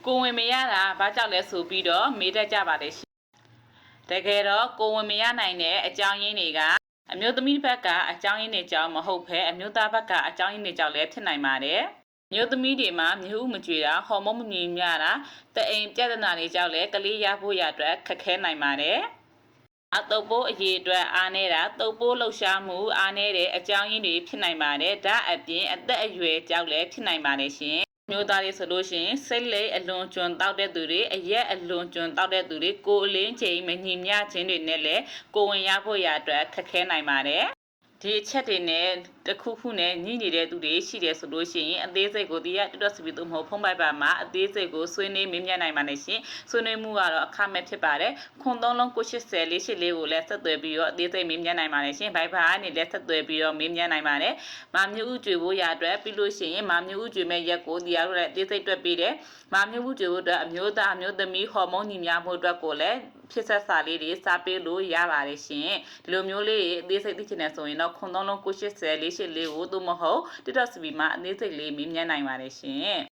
ကိုဝင်မရတာဘာကြောင့်လဲဆိုပြီးတော့မေးတတ်ကြပါတယ်ရှင်တကယ်တော့ကိုဝင်မရနိုင်တဲ့အကြောင်းရင်းတွေကအမျိုးသမီးဘက်ကအကြောင်းရင်းတွေကြောင့်မဟုတ်ဘဲအမျိုးသားဘက်ကအကြောင်းရင်းတွေကြောင့်လည်းဖြစ်နိုင်ပါတယ်မျိုးသမီးတွေမှာမျိုးဥမကြွေတာဟော်မုန်းမညီမျှတာတအိမ်ပြဿနာတွေကြောင့်လည်းကလေးရဖို့ရအတွက်ခက်ခဲနိုင်ပါတယ်အတုပ်ပိုးအရေးအတွက်အားနေတာတုပ်ပိုးလှုပ်ရှားမှုအားနေတဲ့အကြောင်းရင်းတွေဖြစ်နိုင်ပါတယ်ဒါအပြင်အသက်အရွယ်ကြောင့်လည်းဖြစ်နိုင်ပါတယ်ရှင်မျိုးသားတွေဆိုလို့ရှိရင်စိတ်လိမ်အလွန်ကျွံတောက်တဲ့သူတွေအရက်အလွန်ကျွံတောက်တဲ့သူတွေကိုအလင်းချိန်မညီမျှခြင်းတွေနဲ့လည်းကိုဝင်ရဖို့ရအတွက်ခက်ခဲနိုင်ပါတယ်ဒီအချက်တွေနဲ့တခုခုနဲ့ညှိနေတဲ့သူတွေရှိတယ်ဆိုလို့ရှိရင်အသေးစိတ်ကိုဒီကတွတ်တွတ်စပီတို့မဟုတ်ဖုံးပိုက်ပါမှာအသေးစိတ်ကိုဆွေးနွေးမင်းမြတ်နိုင်ပါနဲ့ရှင်ဆွေးနွေးမှုကတော့အခမဲ့ဖြစ်ပါတယ်ခွန်သုံးလုံး980 484ကိုလည်းဆက်သွယ်ပြီးတော့အသေးစိတ်မင်းမြတ်နိုင်ပါနဲ့ရှင်ဘိုက်ဘာကနေလည်းဆက်သွယ်ပြီးတော့မင်းမြတ်နိုင်ပါတယ်မာမျိုးဥကြွေဖို့ရအတွက်ပြီးလို့ရှိရင်မာမျိုးဥကြွေမဲ့ရက်ကိုဒီအားလည်းအသေးစိတ်တွက်ပြီးတယ်မာမျိုးဥကြွေဖို့အတွက်အမျိုးသားအမျိုးသမီးဟော်မုန်းညီမျှမှုအတွက်ကိုလည်းဖြစ်ဆက်စာလေးတွေစာပေးလို့ရပါတယ်ရှင်ဒီလိုမျိုးလေးအသေးစိတ်သိချင်တယ်ဆိုရင်တော့ခွန်သုံးလုံး980 484ကိုသို့မဟုတ် TikTok မှာအသေးစိတ်လေးမင်းမြတ်နိုင်ပါတယ်ရှင်